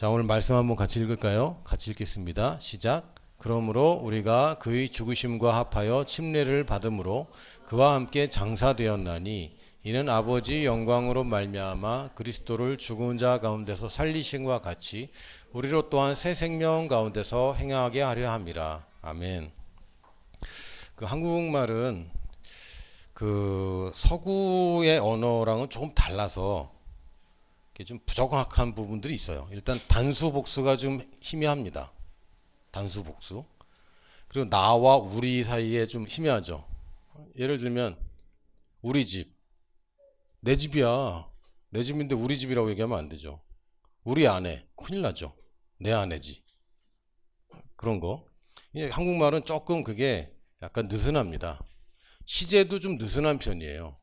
자, 오늘 말씀 한번 같이 읽을까요? 같이 읽겠습니다. 시작. 그러므로 우리가 그의 죽으심과 합하여 침례를 받음으로 그와 함께 장사되었나니 이는 아버지 영광으로 말미암아 그리스도를 죽은 자 가운데서 살리심과 같이 우리로 또한 새 생명 가운데서 행하게 하려 함이라. 아멘. 그 한국말은 그 서구의 언어랑은 조금 달라서 좀 부정확한 부분들이 있어요. 일단 단수 복수가 좀 희미합니다. 단수 복수. 그리고 나와 우리 사이에 좀 희미하죠. 예를 들면 우리 집, 내 집이야. 내 집인데 우리 집이라고 얘기하면 안 되죠. 우리 아내, 큰일 나죠. 내 아내지. 그런 거. 한국말은 조금 그게 약간 느슨합니다. 시제도 좀 느슨한 편이에요.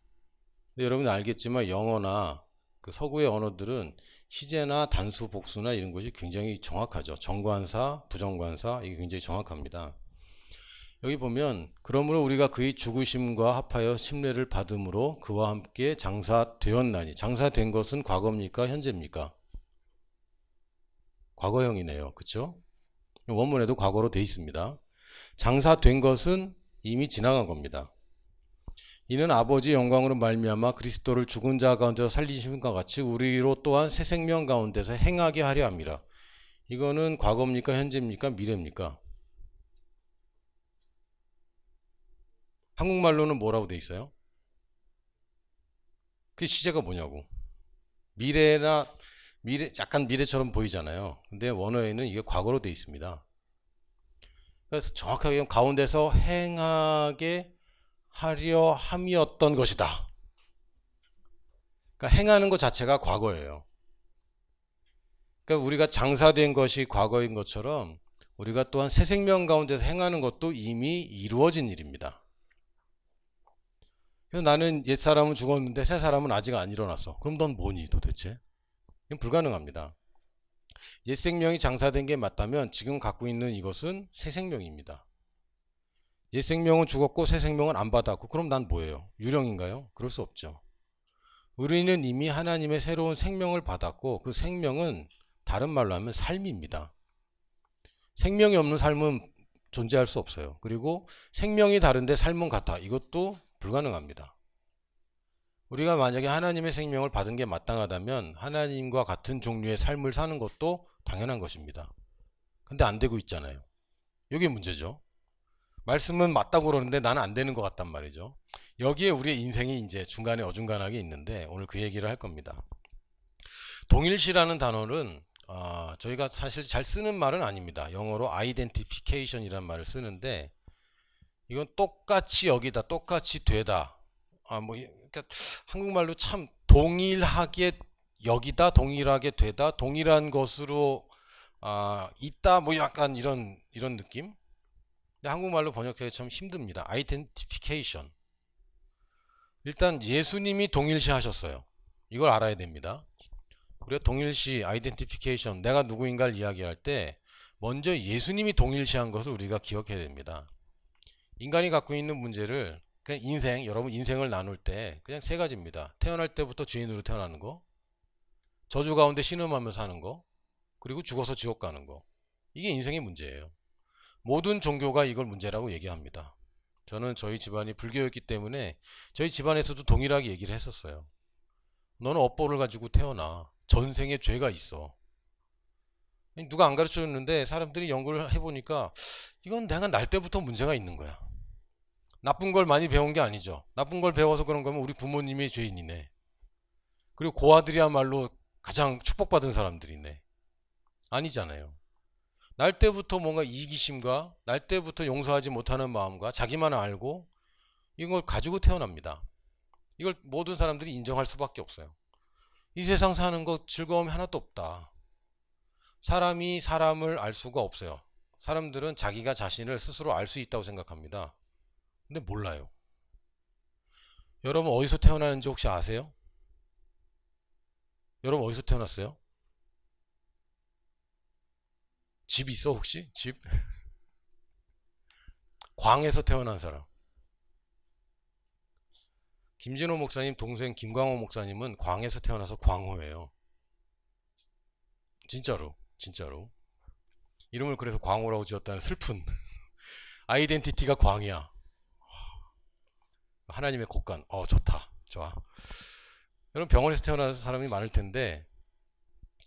근데 여러분 알겠지만 영어나 그 서구의 언어들은 시제나 단수 복수나 이런 것이 굉장히 정확하죠. 정관사, 부정관사 이게 굉장히 정확합니다. 여기 보면 그러므로 우리가 그의 죽으심과 합하여 침례를 받음으로 그와 함께 장사되었나니, 장사된 것은 과거입니까 현재입니까? 과거형이네요. 그렇죠? 원문에도 과거로 돼 있습니다. 장사된 것은 이미 지나간 겁니다. 이는 아버지 영광으로 말미암아 그리스도를 죽은 자 가운데서 살리심과 같이 우리로 또한 새 생명 가운데서 행하게 하려 함이라. 이거는 과거입니까 현재입니까 미래입니까? 한국말로는 뭐라고 돼 있어요? 그 시제가 뭐냐고. 미래나 미래, 약간 미래처럼 보이잖아요. 근데 원어에는 이게 과거로 돼 있습니다. 그래서 정확하게 가운데서 행하게 하려 함이었던 것이다. 그러니까 행하는 것 자체가 과거예요. 그러니까 우리가 장사된 것이 과거인 것처럼 우리가 또한 새 생명 가운데서 행하는 것도 이미 이루어진 일입니다. 그래서 나는 옛사람은 죽었는데 새 사람은 아직 안 일어났어. 그럼 넌 뭐니 도대체? 이건 불가능합니다. 옛 생명이 장사된 게 맞다면 지금 갖고 있는 이것은 새 생명입니다. 옛 생명은 죽었고 새 생명은 안 받았고 그럼 난 뭐예요? 유령인가요? 그럴 수 없죠. 우리는 이미 하나님의 새로운 생명을 받았고 그 생명은 다른 말로 하면 삶입니다. 생명이 없는 삶은 존재할 수 없어요. 그리고 생명이 다른데 삶은 같아. 이것도 불가능합니다. 우리가 만약에 하나님의 생명을 받은 게 마땅하다면 하나님과 같은 종류의 삶을 사는 것도 당연한 것입니다. 근데 안 되고 있잖아요. 이게 문제죠. 말씀은 맞다고 그러는데 나는 안 되는 것 같단 말이죠. 여기에 우리의 인생이 이제 중간에 어중간하게 있는데 오늘 그 얘기를 할 겁니다. 동일시라는 단어는 저희가 사실 잘 쓰는 말은 아닙니다. 영어로 identification이라는 말을 쓰는데 이건 똑같이 여기다, 똑같이 되다. 그러니까 한국말로 참 동일하게 여기다, 동일하게 되다, 동일한 것으로 있다, 뭐 약간 이런 느낌. 근데 한국말로 번역하기 참 힘듭니다. identification. 일단 예수님이 동일시 하셨어요. 이걸 알아야 됩니다. 우리가 동일시, identification, 내가 누구인가를 이야기할 때 먼저 예수님이 동일시한 것을 우리가 기억해야 됩니다. 인간이 갖고 있는 문제를 그냥 인생, 여러분 인생을 나눌 때 그냥 세 가지입니다. 태어날 때부터 죄인으로 태어나는 거, 저주 가운데 신음하며 사는 거, 그리고 죽어서 지옥 가는 거. 이게 인생의 문제예요. 모든 종교가 이걸 문제라고 얘기합니다. 저는 저희 집안이 불교였기 때문에 저희 집안에서도 동일하게 얘기를 했었어요. 너는 업보를 가지고 태어나. 전생에 죄가 있어. 누가 안 가르쳐줬는데 사람들이 연구를 해보니까 이건 내가 날 때부터 문제가 있는 거야. 나쁜 걸 많이 배운 게 아니죠. 나쁜 걸 배워서 그런 거면 우리 부모님이 죄인이네. 그리고 고아들이야말로 가장 축복받은 사람들이네. 아니잖아요. 날 때부터 뭔가 이기심과 날 때부터 용서하지 못하는 마음과 자기만 알고 이걸 가지고 태어납니다. 이걸 모든 사람들이 인정할 수밖에 없어요. 이 세상 사는 거 즐거움이 하나도 없다. 사람이 사람을 알 수가 없어요. 사람들은 자기가 자신을 스스로 알 수 있다고 생각합니다. 근데 몰라요. 여러분 어디서 태어나는지 혹시 아세요? 여러분 어디서 태어났어요? 집 있어 혹시? 집? 광에서 태어난 사람. 김진호 목사님 동생 김광호 목사님은 광에서 태어나서 광호예요. 진짜로. 진짜로. 이름을 그래서 광호라고 지었다는 슬픈 아이덴티티가 광이야. 하나님의 곡간. 좋다. 좋아. 여러분 병원에서 태어난 사람이 많을 텐데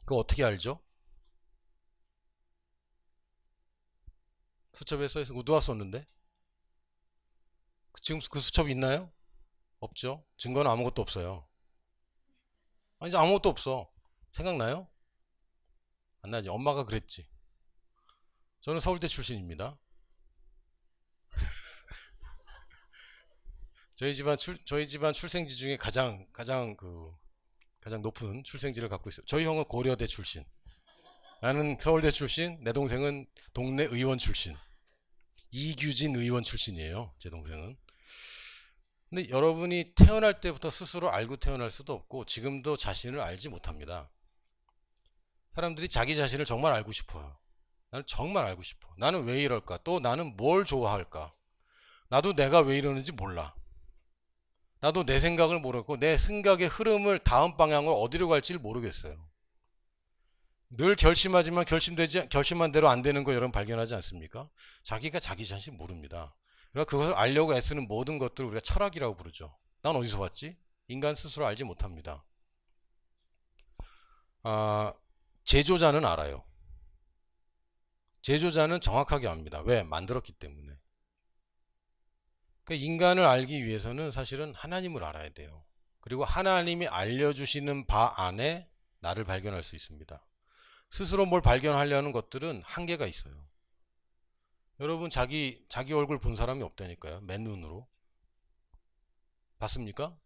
그거 어떻게 알죠? 수첩에 써있어. 누가 썼는데? 지금 그 수첩이 있나요? 없죠. 증거는 아무것도 없어요. 아니 이제 아무것도 없어. 생각나요? 안 나지. 엄마가 그랬지. 저는 서울대 출신입니다. 저희 집안 출생지 중에 가장 높은 출생지를 갖고 있어요. 저희 형은 고려대 출신. 나는 서울대 출신. 내 동생은 동네 의원 출신. 이규진 의원 출신이에요. 제 동생은. 근데 여러분이 태어날 때부터 스스로 알고 태어날 수도 없고 지금도 자신을 알지 못합니다. 사람들이 자기 자신을 정말 알고 싶어요. 나는 정말 알고 싶어. 나는 왜 이럴까? 또 나는 뭘 좋아할까? 나도 내가 왜 이러는지 몰라. 나도 내 생각을 모르고 내 생각의 흐름을 다음 방향으로 어디로 갈지를 모르겠어요. 늘 결심하지만 결심한 대로 안 되는 거 여러분 발견하지 않습니까? 자기가 자기 자신 모릅니다. 그러니까 그것을 알려고 애쓰는 모든 것들을 우리가 철학이라고 부르죠. 난 어디서 봤지? 인간 스스로 알지 못합니다. 제조자는 알아요. 제조자는 정확하게 압니다. 왜? 만들었기 때문에. 그러니까 인간을 알기 위해서는 사실은 하나님을 알아야 돼요. 그리고 하나님이 알려주시는 바 안에 나를 발견할 수 있습니다. 스스로 뭘 발견하려는 것들은 한계가 있어요. 여러분 자기 얼굴 본 사람이 없다니까요. 맨눈으로. 봤습니까?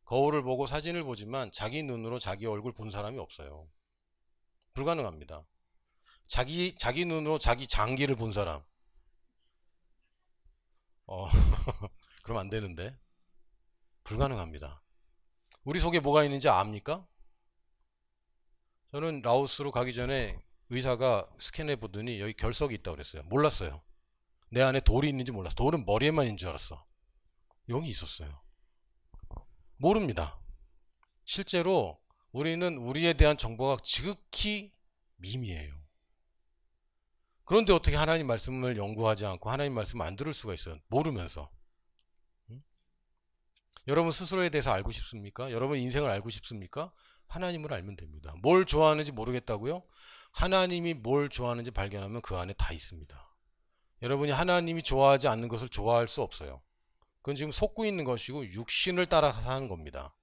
거울을 보고 사진을 보지만 자기 눈으로 자기 얼굴 본 사람이 없어요. 불가능합니다. 자기 눈으로 자기 장기를 본 사람. 그럼 안 되는데. 불가능합니다. 우리 속에 뭐가 있는지 압니까? 저는 라오스로 가기 전에 의사가 스캔해 보더니 여기 결석이 있다고 그랬어요. 몰랐어요. 내 안에 돌이 있는지 몰랐어. 돌은 머리에만 있는 줄 알았어. 여기 있었어요. 모릅니다. 실제로 우리는 우리에 대한 정보가 지극히 미미해요. 그런데 어떻게 하나님 말씀을 연구하지 않고 하나님 말씀을 안 들을 수가 있어요? 모르면서. 여러분 스스로에 대해서 알고 싶습니까? 여러분 인생을 알고 싶습니까? 하나님을 알면 됩니다. 뭘 좋아하는지 모르겠다고요? 하나님이 뭘 좋아하는지 발견하면 그 안에 다 있습니다. 여러분이 하나님이 좋아하지 않는 것을 좋아할 수 없어요. 그건 지금 속고 있는 것이고 육신을 따라서 사는 겁니다.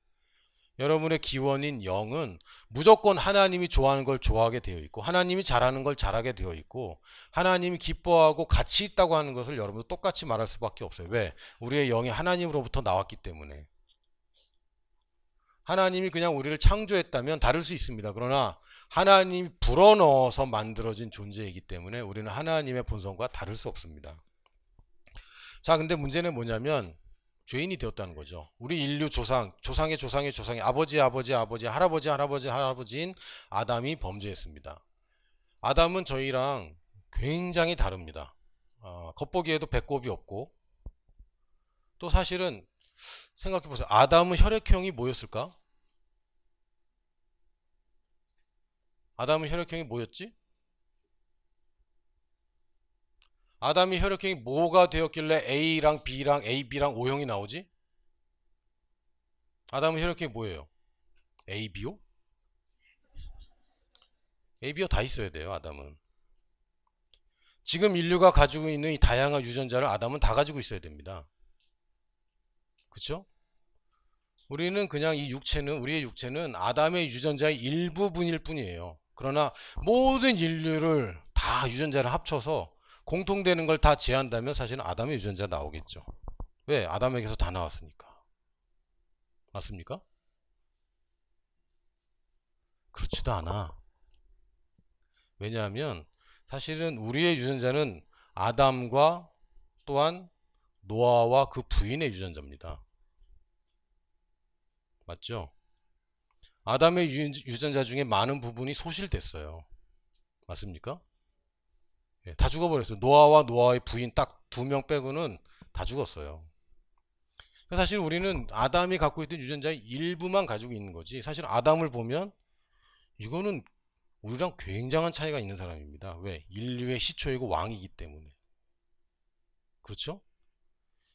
여러분의 기원인 영은 무조건 하나님이 좋아하는 걸 좋아하게 되어 있고 하나님이 잘하는 걸 잘하게 되어 있고 하나님이 기뻐하고 가치 있다고 하는 것을 여러분도 똑같이 말할 수밖에 없어요. 왜? 우리의 영이 하나님으로부터 나왔기 때문에. 하나님이 그냥 우리를 창조했다면 다를 수 있습니다. 그러나 하나님이 불어넣어서 만들어진 존재이기 때문에 우리는 하나님의 본성과 다를 수 없습니다. 자, 근데 문제는 뭐냐면 죄인이 되었다는 거죠. 우리 인류 조상의 할아버지인 아담이 범죄했습니다. 아담은 저희랑 굉장히 다릅니다. 겉보기에도 배꼽이 없고 또 사실은 생각해보세요. 아담은 혈액형이 뭐였을까? 아담은 혈액형이 뭐였지? 아담이 혈액형이 뭐가 되었길래 A랑 B랑 AB랑 O형이 나오지? 아담은 혈액형이 뭐예요? ABO? ABO 다 있어야 돼요. 아담은. 지금 인류가 가지고 있는 이 다양한 유전자를 아담은 다 가지고 있어야 됩니다. 그쵸? 우리는 그냥 우리의 육체는 아담의 유전자의 일부분일 뿐이에요. 그러나 모든 인류를 다 유전자를 합쳐서 공통되는 걸 다 제한다면 사실은 아담의 유전자 나오겠죠. 왜? 아담에게서 다 나왔으니까. 맞습니까? 그렇지도 않아. 왜냐하면 사실은 우리의 유전자는 아담과 또한 노아와 그 부인의 유전자입니다. 맞죠? 아담의 유전자 중에 많은 부분이 소실됐어요. 맞습니까? 다 죽어버렸어요. 노아와 노아의 부인 딱 2명 빼고는 다 죽었어요. 사실 우리는 아담이 갖고 있던 유전자의 일부만 가지고 있는 거지. 사실 아담을 보면 이거는 우리랑 굉장한 차이가 있는 사람입니다. 왜? 인류의 시초이고 왕이기 때문에. 그렇죠?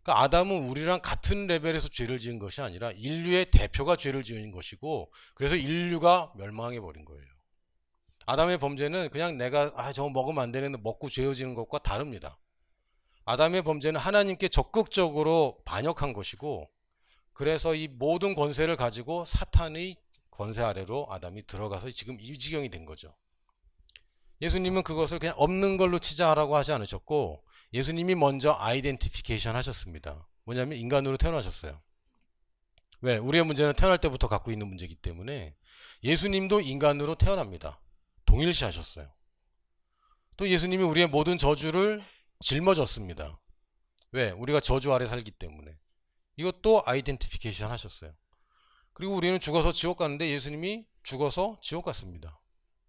그러니까 아담은 우리랑 같은 레벨에서 죄를 지은 것이 아니라 인류의 대표가 죄를 지은 것이고, 그래서 인류가 멸망해 버린 거예요. 아담의 범죄는 그냥 내가 저거 먹으면 안 되는데 먹고 죄어지는 것과 다릅니다. 아담의 범죄는 하나님께 적극적으로 반역한 것이고, 그래서 이 모든 권세를 가지고 사탄의 권세 아래로 아담이 들어가서 지금 이 지경이 된 거죠. 예수님은 그것을 그냥 없는 걸로 치자라고 하지 않으셨고, 예수님이 먼저 아이덴티피케이션 하셨습니다. 뭐냐면 인간으로 태어나셨어요. 왜? 우리의 문제는 태어날 때부터 갖고 있는 문제이기 때문에 예수님도 인간으로 태어납니다. 동일시 하셨어요. 또 예수님이 우리의 모든 저주를 짊어졌습니다. 왜? 우리가 저주 아래 살기 때문에. 이것도 아이덴티피케이션 하셨어요. 그리고 우리는 죽어서 지옥 가는데 예수님이 죽어서 지옥 갔습니다.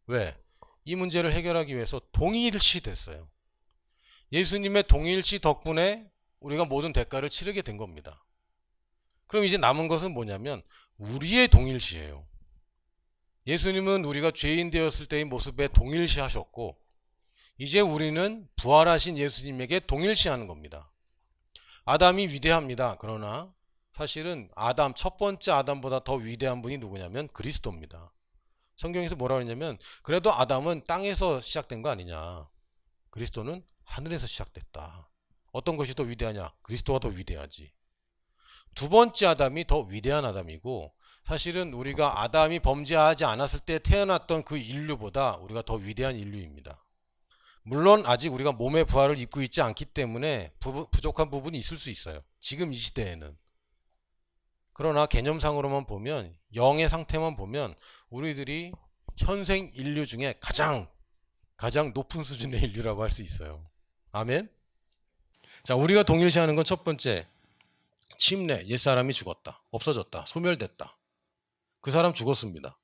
왜? 이 문제를 해결하기 위해서 동일시 됐어요. 예수님의 동일시 덕분에 우리가 모든 대가를 치르게 된 겁니다. 그럼 이제 남은 것은 뭐냐면 우리의 동일시예요. 예수님은 우리가 죄인 되었을 때의 모습에 동일시 하셨고, 이제 우리는 부활하신 예수님에게 동일시하는 겁니다. 아담이 위대합니다. 그러나 사실은 첫 번째 아담보다 더 위대한 분이 누구냐면 그리스도입니다. 성경에서 뭐라고 했냐면 그래도 아담은 땅에서 시작된 거 아니냐. 그리스도는 하늘에서 시작됐다. 어떤 것이 더 위대하냐? 그리스도가 더 위대하지. 두 번째 아담이 더 위대한 아담이고, 사실은 우리가 아담이 범죄하지 않았을 때 태어났던 그 인류보다 우리가 더 위대한 인류입니다. 물론 아직 우리가 몸의 부활을 입고 있지 않기 때문에 부족한 부분이 있을 수 있어요. 지금 이 시대에는. 그러나 개념상으로만 보면, 영의 상태만 보면 우리들이 현생 인류 중에 가장 높은 수준의 인류라고 할 수 있어요. 아멘? 자, 우리가 동일시하는 건 첫 번째, 침례. 옛사람이 죽었다. 없어졌다. 소멸됐다. 그 사람 죽었습니다.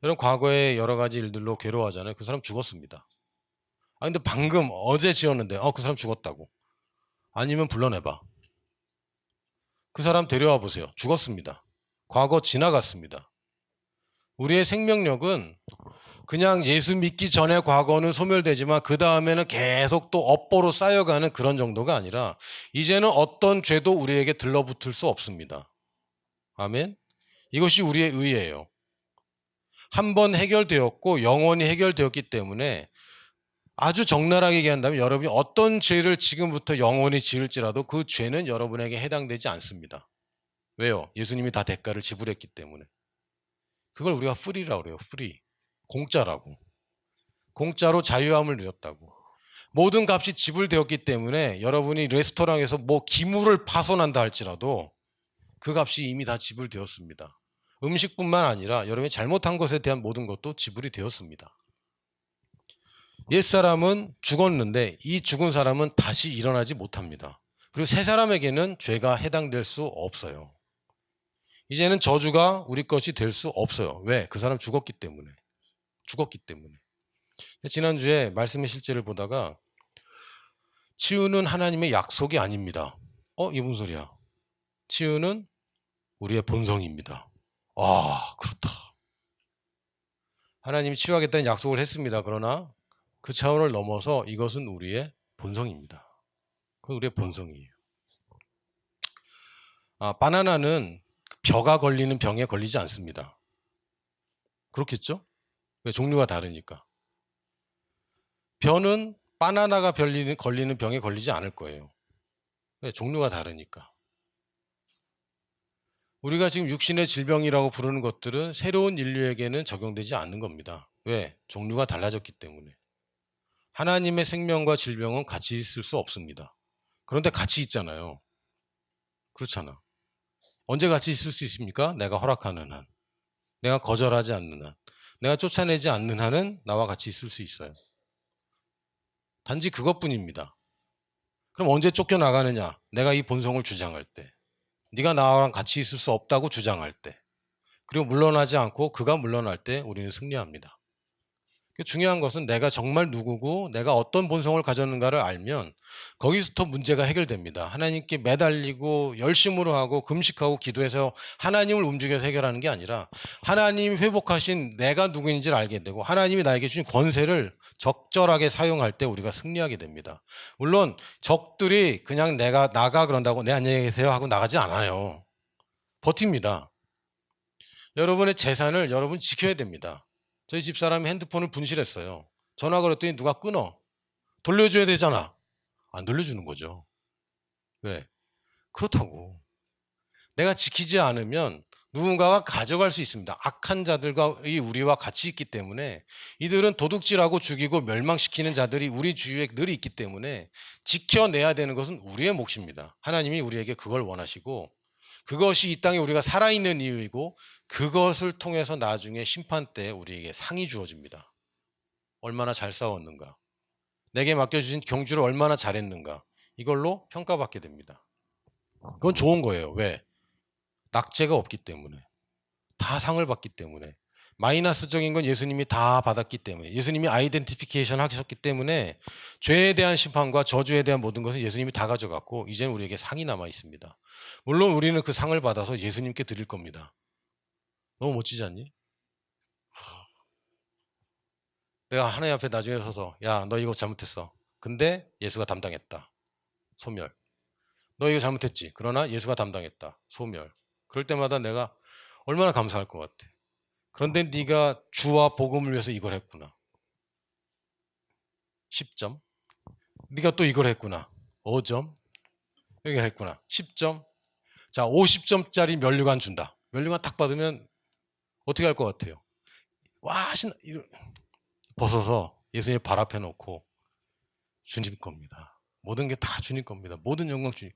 여러분 과거에 여러 가지 일들로 괴로워하잖아요. 그 사람 죽었습니다. 근데 방금 어제 지었는데 그 사람 죽었다고. 아니면 불러내봐. 그 사람 데려와 보세요. 죽었습니다. 과거 지나갔습니다. 우리의 생명력은 그냥 예수 믿기 전에 과거는 소멸되지만 그 다음에는 계속 또 업보로 쌓여가는 그런 정도가 아니라 이제는 어떤 죄도 우리에게 들러붙을 수 없습니다. 아멘? 이것이 우리의 의예요. 한번 해결되었고 영원히 해결되었기 때문에 아주 적나라하게 얘기한다면 여러분이 어떤 죄를 지금부터 영원히 지을지라도 그 죄는 여러분에게 해당되지 않습니다. 왜요? 예수님이 다 대가를 지불했기 때문에. 그걸 우리가 프리라고 그래요. 프리. 공짜라고. 공짜로 자유함을 누렸다고. 모든 값이 지불되었기 때문에 여러분이 레스토랑에서 기물을 파손한다 할지라도 그 값이 이미 다 지불되었습니다. 음식뿐만 아니라 여러분이 잘못한 것에 대한 모든 것도 지불이 되었습니다. 옛사람은 죽었는데 이 죽은 사람은 다시 일어나지 못합니다. 그리고 새 사람에게는 죄가 해당될 수 없어요. 이제는 저주가 우리 것이 될 수 없어요. 왜? 그 사람 죽었기 때문에. 지난주에 말씀의 실제를 보다가 치유는 하나님의 약속이 아닙니다. 이게 무슨 소리야? 치유는 우리의 본성입니다. 그렇다. 하나님이 치유하겠다는 약속을 했습니다. 그러나 그 차원을 넘어서 이것은 우리의 본성입니다. 그건 우리의 본성이에요. 바나나는 벼가 걸리는 병에 걸리지 않습니다. 그렇겠죠? 왜? 종류가 다르니까. 벼는 바나나가 걸리는 병에 걸리지 않을 거예요. 왜? 종류가 다르니까. 우리가 지금 육신의 질병이라고 부르는 것들은 새로운 인류에게는 적용되지 않는 겁니다. 왜? 종류가 달라졌기 때문에. 하나님의 생명과 질병은 같이 있을 수 없습니다. 그런데 같이 있잖아요. 그렇잖아. 언제 같이 있을 수 있습니까? 내가 허락하는 한. 내가 거절하지 않는 한. 내가 쫓아내지 않는 한은 나와 같이 있을 수 있어요. 단지 그것뿐입니다. 그럼 언제 쫓겨나가느냐? 내가 이 본성을 주장할 때. 네가 나랑 같이 있을 수 없다고 주장할 때. 그리고 물러나지 않고 그가 물러날 때 우리는 승리합니다. 중요한 것은 내가 정말 누구고 내가 어떤 본성을 가졌는가를 알면 거기서부터 문제가 해결됩니다. 하나님께 매달리고 열심으로 하고 금식하고 기도해서 하나님을 움직여서 해결하는 게 아니라 하나님이 회복하신 내가 누구인지를 알게 되고 하나님이 나에게 주신 권세를 적절하게 사용할 때 우리가 승리하게 됩니다. 물론 적들이 그냥 내가 나가 그런다고 네 안녕히 계세요 하고 나가지 않아요. 버팁니다. 여러분의 재산을 여러분 지켜야 됩니다. 저희 집사람이 핸드폰을 분실했어요. 전화 걸었더니 누가 끊어. 돌려줘야 되잖아. 안 돌려주는 거죠. 왜? 그렇다고. 내가 지키지 않으면 누군가가 가져갈 수 있습니다. 악한 자들과 우리와 같이 있기 때문에 이들은 도둑질하고 죽이고 멸망시키는 자들이 우리 주위에 늘 있기 때문에 지켜내야 되는 것은 우리의 몫입니다. 하나님이 우리에게 그걸 원하시고 그것이 이 땅에 우리가 살아있는 이유이고 그것을 통해서 나중에 심판 때 우리에게 상이 주어집니다. 얼마나 잘 싸웠는가. 내게 맡겨주신 경주를 얼마나 잘했는가. 이걸로 평가받게 됩니다. 그건 좋은 거예요. 왜? 낙제가 없기 때문에. 다 상을 받기 때문에. 마이너스적인 건 예수님이 다 받았기 때문에. 예수님이 아이덴티피케이션 하셨기 때문에 죄에 대한 심판과 저주에 대한 모든 것은 예수님이 다 가져갔고 이제는 우리에게 상이 남아 있습니다. 물론 우리는 그 상을 받아서 예수님께 드릴 겁니다. 너무 멋지지 않니? 내가 하나님 앞에 나중에 서서 야, 너 이거 잘못했어. 근데 예수가 담당했다. 소멸. 너 이거 잘못했지. 그러나 예수가 담당했다. 소멸. 그럴 때마다 내가 얼마나 감사할 것 같아. 그런데 네가 주와 복음을 위해서 이걸 했구나. 10점. 네가 또 이걸 했구나. 5점. 여기 했구나. 10점. 자, 50점짜리 면류관 준다. 면류관 딱 받으면 어떻게 할 것 같아요? 와, 벗어서 예수님 발 앞에 놓고 주님 겁니다. 모든 게 다 주님 겁니다. 모든 영광 주님.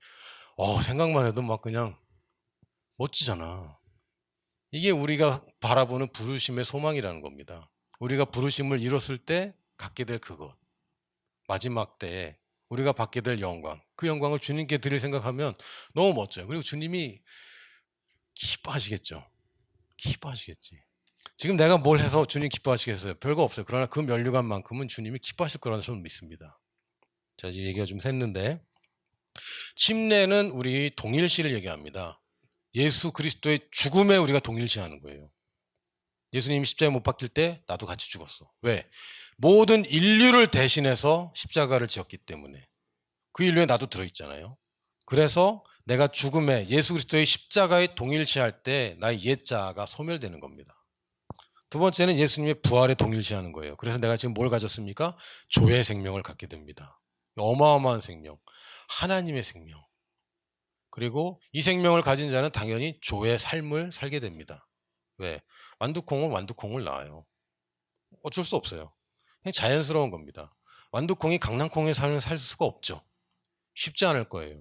생각만 해도 막 그냥 멋지잖아. 이게 우리가 바라보는 부르심의 소망이라는 겁니다. 우리가 부르심을 이뤘을 때 갖게 될 그것. 마지막 때에 우리가 받게 될 영광. 그 영광을 주님께 드릴 생각하면 너무 멋져요. 그리고 주님이 기뻐하시겠죠. 기뻐하시겠지. 지금 내가 뭘 해서 주님 기뻐하시겠어요? 별거 없어요. 그러나 그 면류관만큼은 주님이 기뻐하실 거라는 저는 믿습니다. 자, 이제 얘기가 좀 샜는데 침례는 우리 동일시를 얘기합니다. 예수 그리스도의 죽음에 우리가 동일시하는 거예요. 예수님이 십자가에 못 박힐 때 나도 같이 죽었어. 왜? 모든 인류를 대신해서 십자가를 지었기 때문에 그 인류에 나도 들어있잖아요. 그래서 내가 죽음에 예수 그리스도의 십자가에 동일시할 때 나의 옛자가 소멸되는 겁니다. 두 번째는 예수님의 부활에 동일시하는 거예요. 그래서 내가 지금 뭘 가졌습니까? 조의 생명을 갖게 됩니다. 어마어마한 생명, 하나님의 생명. 그리고 이 생명을 가진 자는 당연히 조의 삶을 살게 됩니다. 왜? 완두콩은 완두콩을 낳아요. 어쩔 수 없어요. 그냥 자연스러운 겁니다. 완두콩이 강낭콩의 삶을 살 수가 없죠. 쉽지 않을 거예요.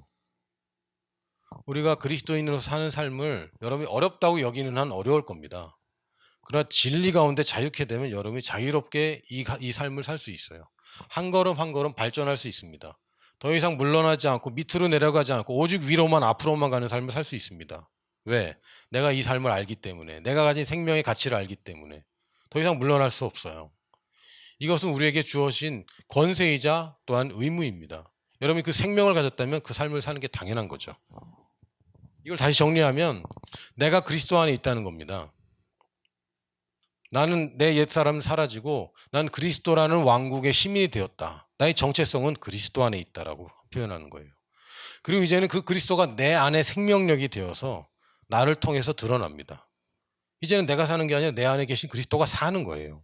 우리가 그리스도인으로 사는 삶을 여러분이 어렵다고 여기는 한 어려울 겁니다. 그러나 진리 가운데 자유케 되면 여러분이 자유롭게 이 삶을 살 수 있어요. 한 걸음 한 걸음 발전할 수 있습니다. 더 이상 물러나지 않고 밑으로 내려가지 않고 오직 위로만 앞으로만 가는 삶을 살 수 있습니다. 왜? 내가 이 삶을 알기 때문에, 내가 가진 생명의 가치를 알기 때문에 더 이상 물러날 수 없어요. 이것은 우리에게 주어진 권세이자 또한 의무입니다. 여러분이 그 생명을 가졌다면 그 삶을 사는 게 당연한 거죠. 이걸 다시 정리하면 내가 그리스도 안에 있다는 겁니다. 나는 내 옛사람은 사라지고 난 그리스도라는 왕국의 시민이 되었다. 나의 정체성은 그리스도 안에 있다라고 표현하는 거예요. 그리고 이제는 그 그리스도가 내 안에 생명력이 되어서 나를 통해서 드러납니다. 이제는 내가 사는 게 아니라 내 안에 계신 그리스도가 사는 거예요.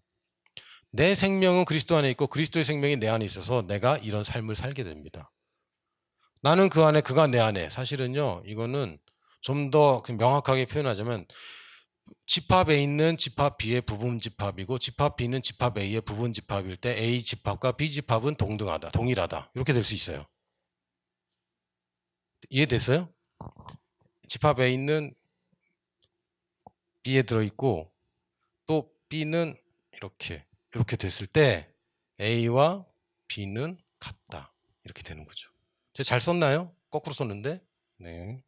내 생명은 그리스도 안에 있고 그리스도의 생명이 내 안에 있어서 내가 이런 삶을 살게 됩니다. 나는 그 안에 그가 내 안에. 사실은요, 이거는 좀 더 명확하게 표현하자면 집합 A는 집합 B의 부분 집합이고 집합 B는 집합 A의 부분 집합일 때 A 집합과 B 집합은 동등하다, 동일하다. 이렇게 될 수 있어요. 이해됐어요? 집합 A는 B에 들어있고 또 B는 이렇게 됐을 때 A와 B는 같다. 이렇게 되는 거죠. 제가 잘 썼나요? 거꾸로 썼는데. 네.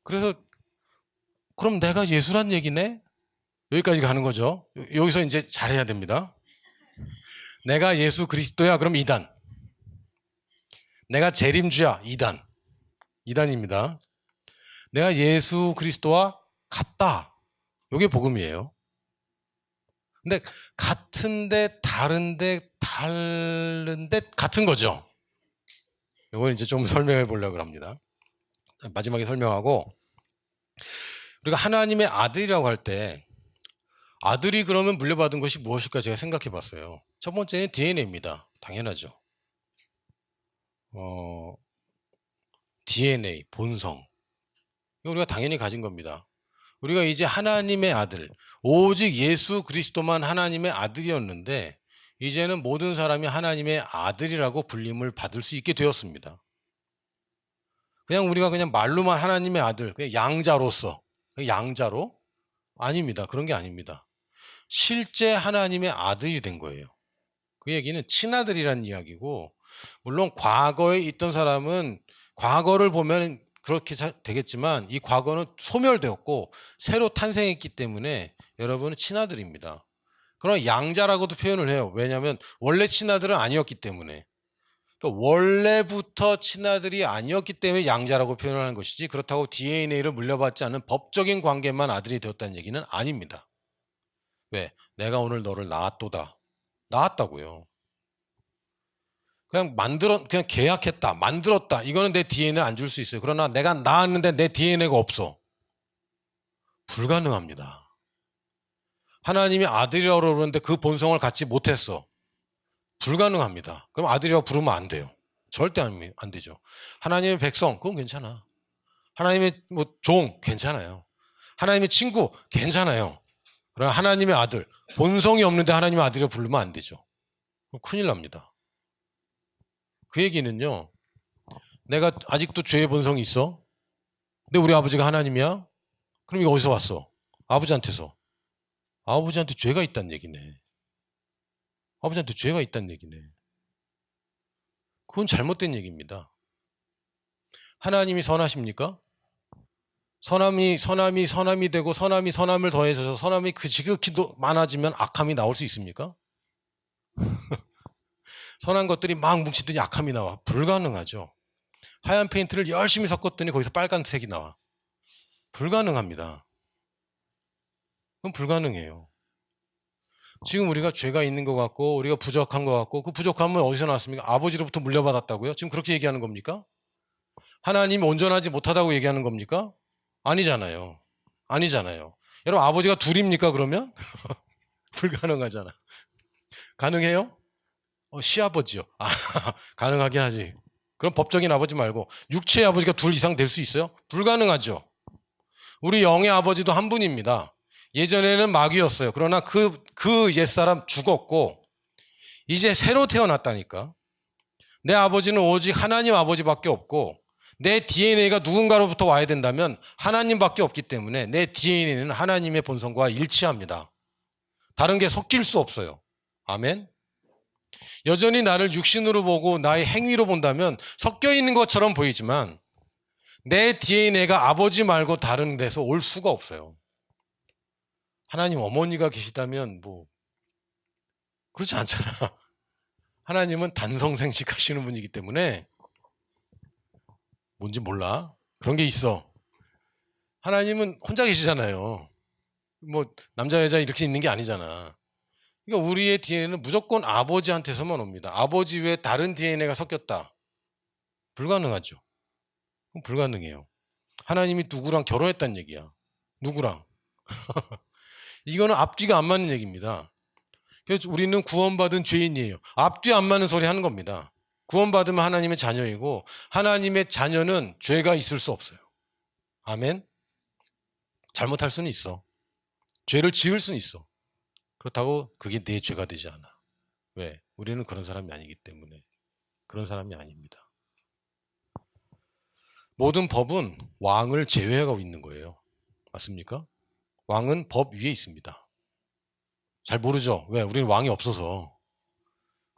그래서 그럼 내가 예수란 얘기네? 여기까지 가는 거죠. 여기서 이제 잘해야 됩니다. 내가 예수 그리스도야, 그럼 2단. 내가 재림주야, 2단. 2단입니다. 내가 예수 그리스도와 같다. 이게 복음이에요. 근데 같은데 다른데 같은 거죠. 이걸 이제 좀 설명해 보려고 합니다. 마지막에 설명하고, 우리가 하나님의 아들이라고 할 때 아들이 그러면 물려받은 것이 무엇일까 제가 생각해 봤어요. 첫 번째는 DNA입니다. 당연하죠. DNA, 본성. 이거 우리가 당연히 가진 겁니다. 우리가 이제 하나님의 아들, 오직 예수 그리스도만 하나님의 아들이었는데 이제는 모든 사람이 하나님의 아들이라고 불림을 받을 수 있게 되었습니다. 그냥 우리가 그냥 말로만 하나님의 아들, 그냥 양자로서, 양자로? 아닙니다. 그런 게 아닙니다. 실제 하나님의 아들이 된 거예요. 그 얘기는 친아들이라는 이야기고, 물론 과거에 있던 사람은 과거를 보면 그렇게 되겠지만 이 과거는 소멸되었고 새로 탄생했기 때문에 여러분은 친아들입니다. 그러나 양자라고도 표현을 해요. 왜냐하면 원래 친아들은 아니었기 때문에. 그러니까 원래부터 친아들이 아니었기 때문에 양자라고 표현을 하는 것이지, 그렇다고 DNA를 물려받지 않은 법적인 관계만 아들이 되었다는 얘기는 아닙니다. 왜? 내가 오늘 너를 낳았도다. 낳았다고요. 그냥 계약했다, 만들었다. 이거는 내 DNA를 안 줄 수 있어요. 그러나 내가 낳았는데 내 DNA가 없어. 불가능합니다. 하나님이 아들이라고 그러는데 그 본성을 갖지 못했어. 불가능합니다. 그럼 아들이라고 부르면 안 돼요. 절대 안 되죠. 하나님의 백성, 그건 괜찮아. 하나님의 종, 괜찮아요. 하나님의 친구, 괜찮아요. 그러나 하나님의 아들, 본성이 없는데 하나님의 아들이라고 부르면 안 되죠. 그럼 큰일 납니다. 그 얘기는요, 내가 아직도 죄의 본성이 있어? 근데 우리 아버지가 하나님이야? 그럼 이거 어디서 왔어? 아버지한테서. 아버지한테 죄가 있다는 얘기네. 아버지한테 죄가 있다는 얘기네. 그건 잘못된 얘기입니다. 하나님이 선하십니까? 선함이 되고 선함이 선함을 더해서 선함이 지극히 많아지면 악함이 나올 수 있습니까? 선한 것들이 막 뭉치더니 악함이 나와. 불가능하죠. 하얀 페인트를 열심히 섞었더니 거기서 빨간색이 나와. 불가능합니다. 그건 불가능해요. 지금 우리가 죄가 있는 것 같고 우리가 부족한 것 같고, 그 부족함은 어디서 나왔습니까? 아버지로부터 물려받았다고요? 지금 그렇게 얘기하는 겁니까? 하나님이 온전하지 못하다고 얘기하는 겁니까? 아니잖아요. 아니잖아요. 여러분, 아버지가 둘입니까 그러면? 불가능하잖아. 가능해요? 시아버지요. 가능하긴 하지. 그럼 법적인 아버지 말고 육체의 아버지가 둘 이상 될 수 있어요? 불가능하죠. 우리 영의 아버지도 한 분입니다. 예전에는 마귀였어요. 그러나 그 옛사람 죽었고 이제 새로 태어났다니까. 내 아버지는 오직 하나님 아버지밖에 없고 내 DNA가 누군가로부터 와야 된다면 하나님밖에 없기 때문에 내 DNA는 하나님의 본성과 일치합니다. 다른 게 섞일 수 없어요. 아멘. 여전히 나를 육신으로 보고 나의 행위로 본다면 섞여 있는 것처럼 보이지만 내 DNA가 아버지 말고 다른 데서 올 수가 없어요. 하나님 어머니가 계시다면 그렇지 않잖아. 하나님은 단성생식 하시는 분이기 때문에 뭔지 몰라. 그런 게 있어. 하나님은 혼자 계시잖아요. 남자 여자 이렇게 있는 게 아니잖아. 그러니까 우리의 DNA는 무조건 아버지한테서만 옵니다. 아버지 외에 다른 DNA가 섞였다. 불가능하죠. 그럼 불가능해요. 하나님이 누구랑 결혼했다는 얘기야. 누구랑. 이거는 앞뒤가 안 맞는 얘기입니다. 그래서 우리는 구원받은 죄인이에요. 앞뒤 안 맞는 소리 하는 겁니다. 구원받으면 하나님의 자녀이고 하나님의 자녀는 죄가 있을 수 없어요. 아멘. 잘못할 수는 있어. 죄를 지을 수는 있어. 그렇다고 그게 내 죄가 되지 않아. 왜? 우리는 그런 사람이 아니기 때문에. 그런 사람이 아닙니다. 모든 법은 왕을 제외하고 있는 거예요. 맞습니까? 왕은 법 위에 있습니다. 잘 모르죠? 왜? 우리는 왕이 없어서.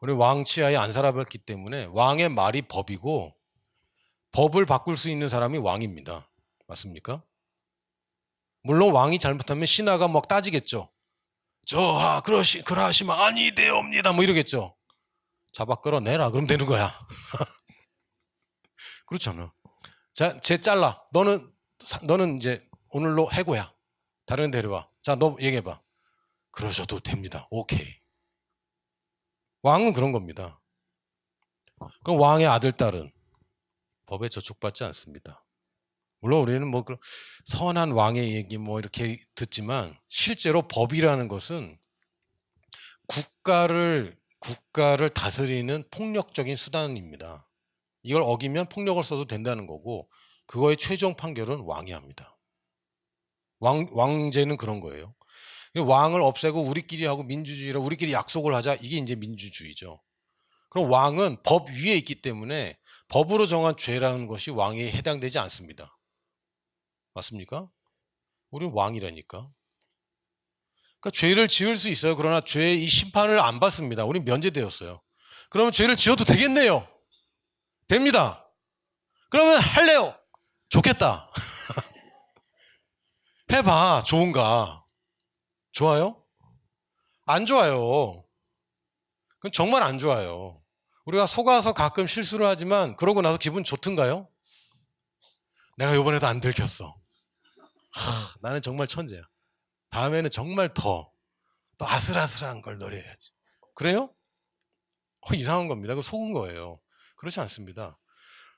우리 왕 치하에 안 살아봤기 때문에 왕의 말이 법이고 법을 바꿀 수 있는 사람이 왕입니다. 맞습니까? 물론 왕이 잘못하면 신하가 막 따지겠죠. 그러하시면 아니되옵니다. 뭐 이러겠죠. 잡아 끌어내라. 그럼 되는 거야. 그렇잖아. 자, 쟤 잘라. 너는 이제 오늘로 해고야. 다른 데 데려와. 자, 너 얘기해봐. 그러셔도 됩니다. 오케이. 왕은 그런 겁니다. 그럼 왕의 아들, 딸은 법에 저촉받지 않습니다. 물론 우리는 뭐 선한 왕의 얘기 뭐 이렇게 듣지만 실제로 법이라는 것은 국가를 다스리는 폭력적인 수단입니다. 이걸 어기면 폭력을 써도 된다는 거고 그거의 최종 판결은 왕이 합니다. 왕제는 그런 거예요. 왕을 없애고 우리끼리 하고 민주주의로 우리끼리 약속을 하자. 이게 이제 민주주의죠. 그럼 왕은 법 위에 있기 때문에 법으로 정한 죄라는 것이 왕에 해당되지 않습니다. 맞습니까? 우리는 왕이라니까. 그러니까 죄를 지을 수 있어요. 그러나 죄의 이 심판을 안 받습니다. 우린 면제되었어요. 그러면 죄를 지어도 되겠네요. 됩니다. 그러면 할래요. 좋겠다. 해봐. 좋은가? 좋아요? 안 좋아요. 그건 정말 안 좋아요. 우리가 속아서 가끔 실수를 하지만 그러고 나서 기분 좋던가요? 내가 이번에도 안 들켰어. 나는 정말 천재야. 다음에는 정말 더 아슬아슬한 걸 노려야지. 그래요? 이상한 겁니다. 그거 속은 거예요. 그렇지 않습니다.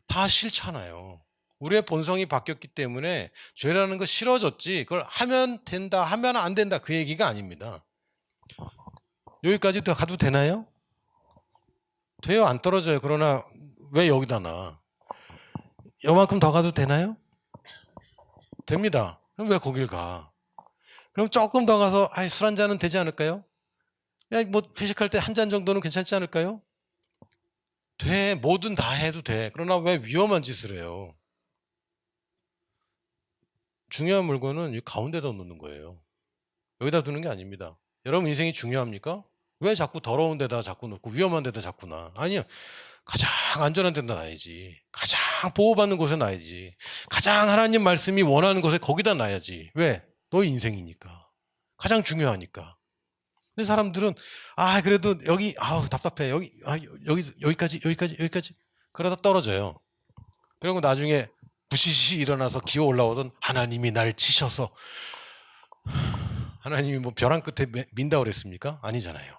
다 싫잖아요. 우리의 본성이 바뀌었기 때문에 죄라는 거 싫어졌지 그걸 하면 된다 하면 안 된다 그 얘기가 아닙니다. 여기까지 더 가도 되나요? 돼요. 안 떨어져요. 그러나 왜 여기다 놔? 요만큼 더 가도 되나요? 됩니다. 그럼 왜 거길 가? 그럼 조금 더 가서 술 한 잔은 되지 않을까요? 뭐 회식할 때 한 잔 정도는 괜찮지 않을까요? 돼. 뭐든 다 해도 돼. 그러나 왜 위험한 짓을 해요? 중요한 물건은 이 가운데다 놓는 거예요. 여기다 두는 게 아닙니다. 여러분 인생이 중요합니까? 왜 자꾸 더러운 데다 자꾸 놓고 위험한 데다 자꾸 놔? 아니요. 가장 안전한 데다 놔야지. 가장 보호받는 곳에 놔야지. 가장 하나님 말씀이 원하는 곳에 거기다 놔야지. 왜? 너의 인생이니까. 가장 중요하니까. 근데 사람들은 그래도 여기 답답해. 여기까지 그러다 떨어져요. 그리고 나중에 부시시 일어나서 기어 올라오던 하나님이 날 치셔서 하나님이 뭐 벼랑 끝에 민다고 그랬습니까? 아니잖아요.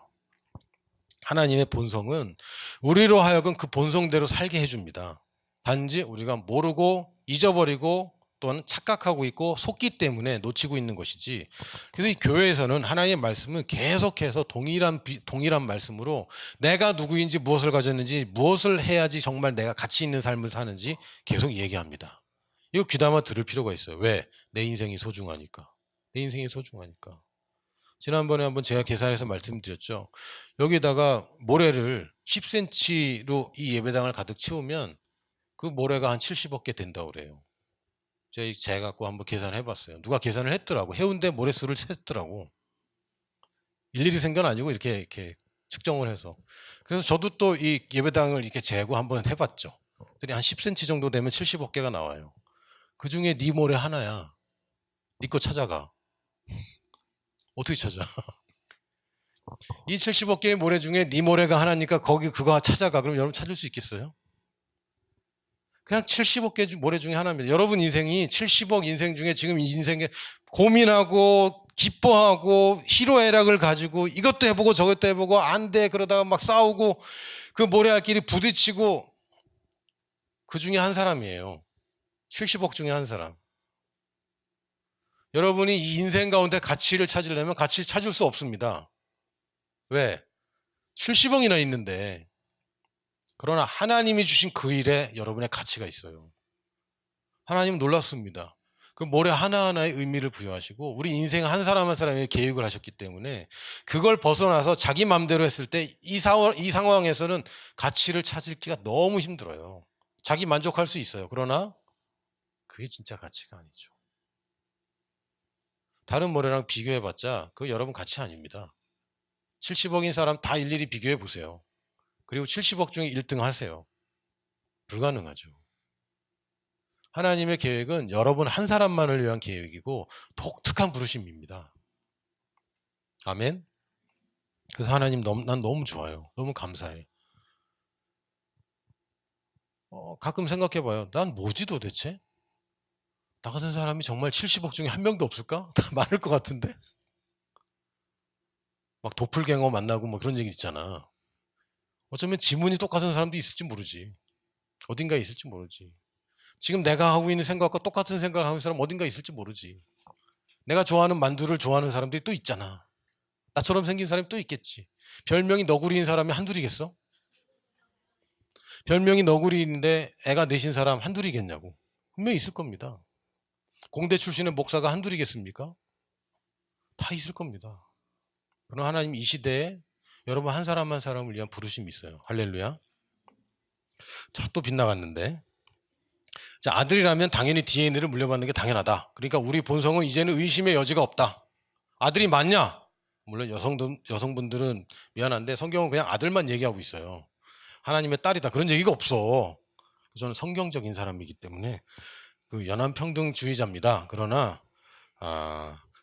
하나님의 본성은 우리로 하여금 그 본성대로 살게 해줍니다. 단지 우리가 모르고 잊어버리고 또는 착각하고 있고 속기 때문에 놓치고 있는 것이지. 그래서 이 교회에서는 하나님의 말씀은 계속해서 동일한 말씀으로 내가 누구인지 무엇을 가졌는지 무엇을 해야지 정말 내가 가치 있는 삶을 사는지 계속 얘기합니다. 이거 귀담아 들을 필요가 있어요. 왜? 내 인생이 소중하니까. 내 인생이 소중하니까. 지난번에 한번 제가 계산해서 말씀드렸죠. 여기다가 모래를 10cm로 이 예배당을 가득 채우면 그 모래가 한 70억 개 된다고 그래요. 제가 갖고 한번 계산해 봤어요. 누가 계산을 했더라고. 해운대 모래수를 셌더라고. 일일이 센 건 아니고 이렇게 측정을 해서. 그래서 저도 또 이 예배당을 이렇게 재고 한번 해봤죠. 그랬더니 한 10cm 정도 되면 70억 개가 나와요. 그 중에 네 모래 하나야. 네 거 찾아가. 어떻게 찾아? 이 70억 개의 모래 중에 네 모래가 하나니까 그거 찾아가. 그럼 여러분 찾을 수 있겠어요? 그냥 70억 개 모래 중에 하나입니다. 여러분 인생이 70억 인생 중에 지금 이 인생에 고민하고 기뻐하고 희로애락을 가지고 이것도 해보고 저것도 해보고 안 돼 그러다가 막 싸우고 그 모래알끼리 부딪히고 그 중에 한 사람이에요. 70억 중에 한 사람. 여러분이 이 인생 가운데 가치를 찾으려면 가치 찾을 수 없습니다. 왜? 70억이나 있는데. 그러나 하나님이 주신 그 일에 여러분의 가치가 있어요. 하나님은 놀랍습니다. 그 모래 하나하나의 의미를 부여하시고 우리 인생 한 사람 한 사람에게 계획을 하셨기 때문에 그걸 벗어나서 자기 마음대로 했을 때 이 상황에서는 가치를 찾기가 너무 힘들어요. 자기 만족할 수 있어요. 그러나 그게 진짜 가치가 아니죠. 다른 모래랑 비교해봤자 그거 여러분 가치 아닙니다. 70억인 사람 다 일일이 비교해 보세요. 그리고 70억 중에 1등 하세요. 불가능하죠. 하나님의 계획은 여러분 한 사람만을 위한 계획이고 독특한 부르심입니다. 아멘. 그래서 하나님 난 너무 좋아요. 너무 감사해. 가끔 생각해봐요. 난 뭐지 도대체? 나 같은 사람이 정말 70억 중에 한 명도 없을까? 다 많을 것 같은데? 막 도플갱어 만나고 뭐 그런 얘기 있잖아. 어쩌면 지문이 똑같은 사람도 있을지 모르지. 어딘가에 있을지 모르지. 지금 내가 하고 있는 생각과 똑같은 생각을 하고 있는 사람 어딘가에 있을지 모르지. 내가 좋아하는 만두를 좋아하는 사람들이 또 있잖아. 나처럼 생긴 사람이 또 있겠지. 별명이 너구리인 사람이 한둘이겠어? 별명이 너구리인데 애가 내신 사람 한둘이겠냐고. 분명히 있을 겁니다. 공대 출신의 목사가 한둘이겠습니까? 다 있을 겁니다. 그럼 하나님 이 시대에 여러분 한 사람 한 사람을 위한 부르심이 있어요. 할렐루야. 자, 또 빗나갔는데. 자, 아들이라면 당연히 DNA를 물려받는 게 당연하다. 그러니까 우리 본성은 이제는 의심의 여지가 없다. 아들이 맞냐? 물론 여성분들은 미안한데 성경은 그냥 아들만 얘기하고 있어요. 하나님의 딸이다. 그런 얘기가 없어. 저는 성경적인 사람이기 때문에 그 연합평등주의자입니다. 그러나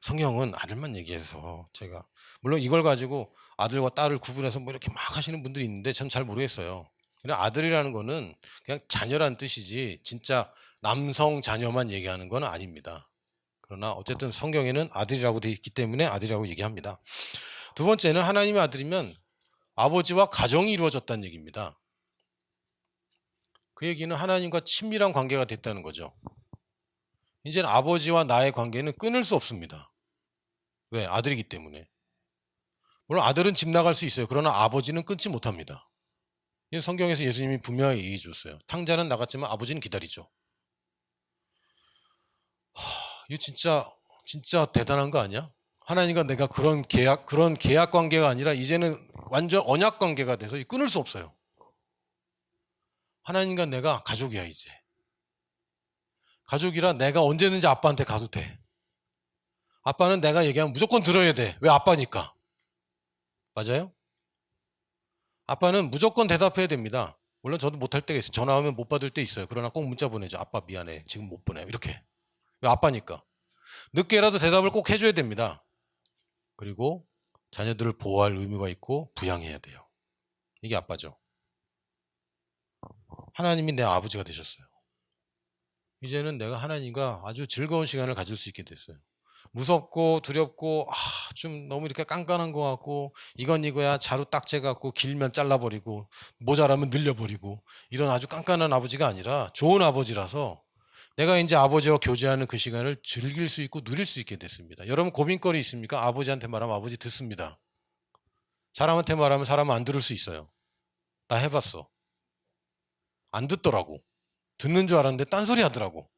성경은 아들만 얘기해서 제가 물론 이걸 가지고 아들과 딸을 구분해서 뭐 이렇게 막 하시는 분들이 있는데 전 잘 모르겠어요. 그냥 아들이라는 거는 그냥 자녀란 뜻이지 진짜 남성 자녀만 얘기하는 건 아닙니다. 그러나 어쨌든 성경에는 아들이라고 되어 있기 때문에 아들이라고 얘기합니다. 두 번째는 하나님의 아들이면 아버지와 가정이 이루어졌다는 얘기입니다. 그 얘기는 하나님과 친밀한 관계가 됐다는 거죠. 이제는 아버지와 나의 관계는 끊을 수 없습니다. 왜? 아들이기 때문에. 물론 아들은 집 나갈 수 있어요. 그러나 아버지는 끊지 못합니다. 이건 성경에서 예수님이 분명히 얘기해 줬어요. 탕자는 나갔지만 아버지는 기다리죠. 이거 진짜 대단한 거 아니야? 하나님과 내가 그런 계약 관계가 아니라 이제는 완전 언약 관계가 돼서 끊을 수 없어요. 하나님과 내가 가족이야 이제. 가족이라 내가 언제든지 아빠한테 가도 돼. 아빠는 내가 얘기하면 무조건 들어야 돼. 왜? 아빠니까. 맞아요? 아빠는 무조건 대답해야 됩니다. 물론 저도 못할 때가 있어요. 전화하면 못 받을 때 있어요. 그러나 꼭 문자 보내죠. 아빠 미안해. 지금 못 보내. 이렇게. 왜? 아빠니까. 늦게라도 대답을 꼭 해줘야 됩니다. 그리고 자녀들을 보호할 의무가 있고 부양해야 돼요. 이게 아빠죠. 하나님이 내 아버지가 되셨어요. 이제는 내가 하나님과 아주 즐거운 시간을 가질 수 있게 됐어요. 무섭고 두렵고 좀 너무 이렇게 깐깐한 것 같고 이건 이거야 자루 딱재 갖고 길면 잘라버리고 모자라면 늘려버리고 이런 아주 깐깐한 아버지가 아니라 좋은 아버지라서 내가 이제 아버지와 교제하는 그 시간을 즐길 수 있고 누릴 수 있게 됐습니다. 여러분 고민거리 있습니까? 아버지한테 말하면 아버지 듣습니다. 사람한테 말하면 사람은 안 들을 수 있어요. 나 해봤어. 안 듣더라고. 듣는 줄 알았는데 딴소리 하더라고.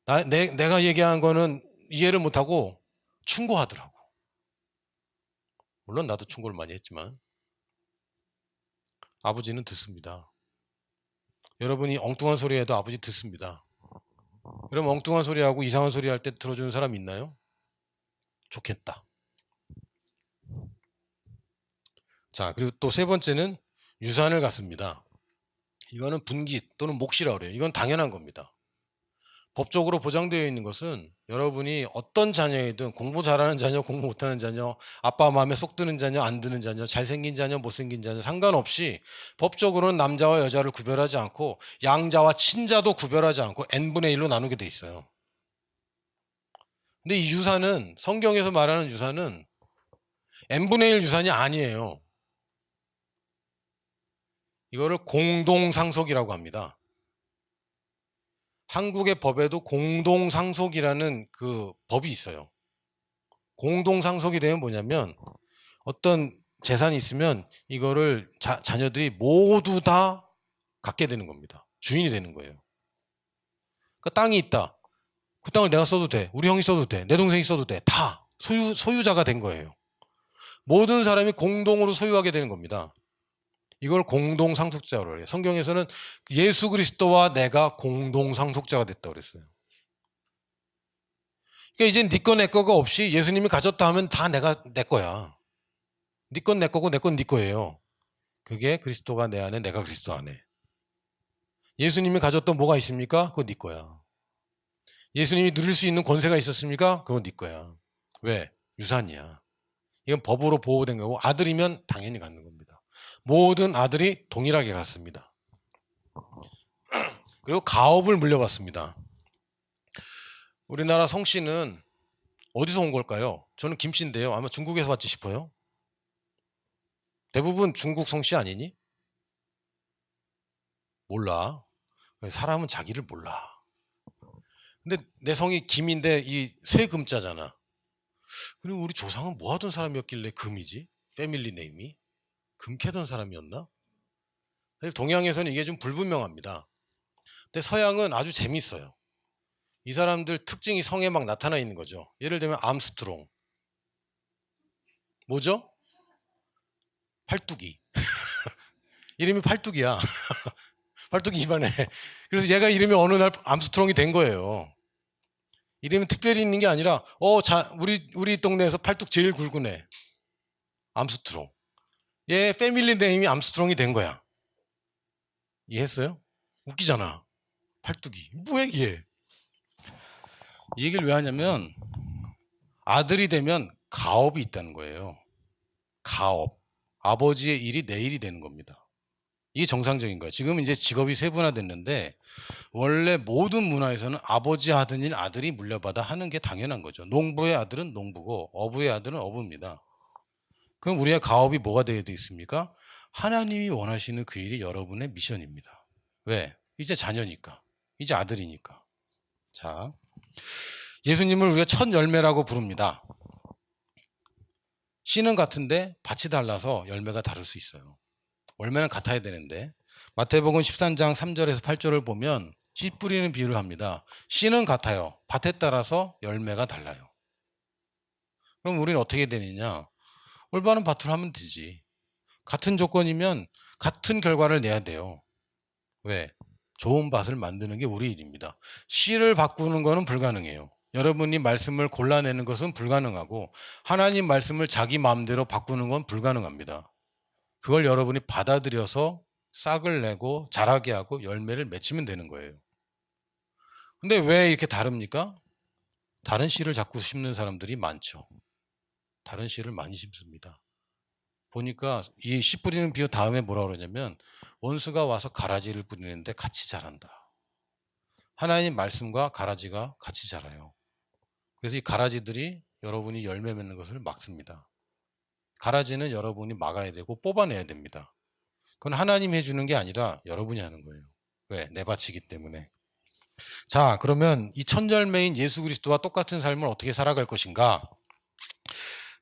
내가 얘기한 거는 이해를 못하고 충고하더라고. 물론 나도 충고를 많이 했지만 아버지는 듣습니다. 여러분이 엉뚱한 소리 해도 아버지 듣습니다. 그럼 엉뚱한 소리 하고 이상한 소리 할 때 들어주는 사람 있나요? 좋겠다. 자, 그리고 또 세 번째는 유산을 갖습니다. 이거는 분기 또는 몫이라고 그래요. 이건 당연한 겁니다. 법적으로 보장되어 있는 것은 여러분이 어떤 자녀이든 공부 잘하는 자녀, 공부 못하는 자녀, 아빠 마음에 쏙 드는 자녀, 안 드는 자녀, 잘생긴 자녀, 못생긴 자녀 상관없이 법적으로는 남자와 여자를 구별하지 않고 양자와 친자도 구별하지 않고 n분의 1로 나누게 돼 있어요. 근데 이 유산은 성경에서 말하는 유산은 n분의 1 유산이 아니에요. 이거를 공동상속이라고 합니다. 한국의 법에도 공동상속이라는 그 법이 있어요. 공동상속이 되면 뭐냐면 어떤 재산이 있으면 이거를 자녀들이 모두 다 갖게 되는 겁니다. 주인이 되는 거예요. 그러니까 땅이 있다. 그 땅을 내가 써도 돼. 우리 형이 써도 돼. 내 동생이 써도 돼. 다 소유자가 된 거예요. 모든 사람이 공동으로 소유하게 되는 겁니다. 이걸 공동상속자로 해요. 성경에서는 예수 그리스도와 내가 공동상속자가 됐다고 그랬어요. 그러니까 이제 네 거 내 거가 없이 예수님이 가졌다 하면 다 내 거야. 네 건 내 거고 내 건 네 거예요. 그게 그리스도가 내 안에 내가 그리스도 안에. 예수님이 가졌던 뭐가 있습니까? 그거 네 거야. 예수님이 누릴 수 있는 권세가 있었습니까? 그건 네 거야. 왜? 유산이야. 이건 법으로 보호된 거고 아들이면 당연히 갖는 겁니다. 모든 아들이 동일하게 갖습니다. 그리고 가업을 물려받습니다. 우리나라 성씨는 어디서 온 걸까요? 저는 김씨인데요. 아마 중국에서 왔지 싶어요. 대부분 중국 성씨 아니니? 몰라. 사람은 자기를 몰라. 근데 내 성이 김인데 이 쇠금자잖아. 그리고 우리 조상은 뭐 하던 사람이었길래 금이지? 패밀리 네임이? 금 캐던 사람이었나? 사실 동양에서는 이게 좀 불분명합니다. 근데 서양은 아주 재밌어요. 이 사람들 특징이 성에 막 나타나 있는 거죠. 예를 들면 암스트롱. 뭐죠? 팔뚝이. 이름이 팔뚝이야. 팔뚝이 이만해. 그래서 얘가 이름이 어느 날 암스트롱이 된 거예요. 이름이 특별히 있는 게 아니라 우리 동네에서 팔뚝 제일 굵은 애. 암스트롱. 얘 패밀리 네임이 암스트롱이 된 거야. 이해했어요? 웃기잖아. 팔뚝이. 뭐야 이게. 이 얘기를 왜 하냐면 아들이 되면 가업이 있다는 거예요. 가업. 아버지의 일이 내 일이 되는 겁니다. 이게 정상적인 거예요. 지금은 이제 직업이 세분화됐는데 원래 모든 문화에서는 아버지 하던 일 아들이 물려받아 하는 게 당연한 거죠. 농부의 아들은 농부고 어부의 아들은 어부입니다. 그럼 우리의 가업이 뭐가 되어 있습니까? 하나님이 원하시는 그 일이 여러분의 미션입니다. 왜? 이제 자녀니까. 이제 아들이니까. 자, 예수님을 우리가 첫 열매라고 부릅니다. 씨는 같은데 밭이 달라서 열매가 다를 수 있어요. 열매는 같아야 되는데 마태복음 13장 3절에서 8절을 보면 씨 뿌리는 비유를 합니다. 씨는 같아요. 밭에 따라서 열매가 달라요. 그럼 우리는 어떻게 되느냐? 올바른 밭을 하면 되지. 같은 조건이면 같은 결과를 내야 돼요. 왜? 좋은 밭을 만드는 게 우리 일입니다. 씨를 바꾸는 것은 불가능해요. 여러분이 말씀을 골라내는 것은 불가능하고 하나님 말씀을 자기 마음대로 바꾸는 건 불가능합니다. 그걸 여러분이 받아들여서 싹을 내고 자라게 하고 열매를 맺히면 되는 거예요. 근데 왜 이렇게 다릅니까? 다른 씨를 자꾸 심는 사람들이 많죠. 다른 씨를 많이 심습니다. 보니까 이 씨 뿌리는 비유 다음에 뭐라 그러냐면 원수가 와서 가라지를 뿌리는데 같이 자란다. 하나님 말씀과 가라지가 같이 자라요. 그래서 이 가라지들이 여러분이 열매 맺는 것을 막습니다. 가라지는 여러분이 막아야 되고 뽑아내야 됩니다. 그건 하나님 해주는 게 아니라 여러분이 하는 거예요. 왜? 내 밭이기 때문에. 자, 그러면 이 천열매인 예수 그리스도와 똑같은 삶을 어떻게 살아갈 것인가?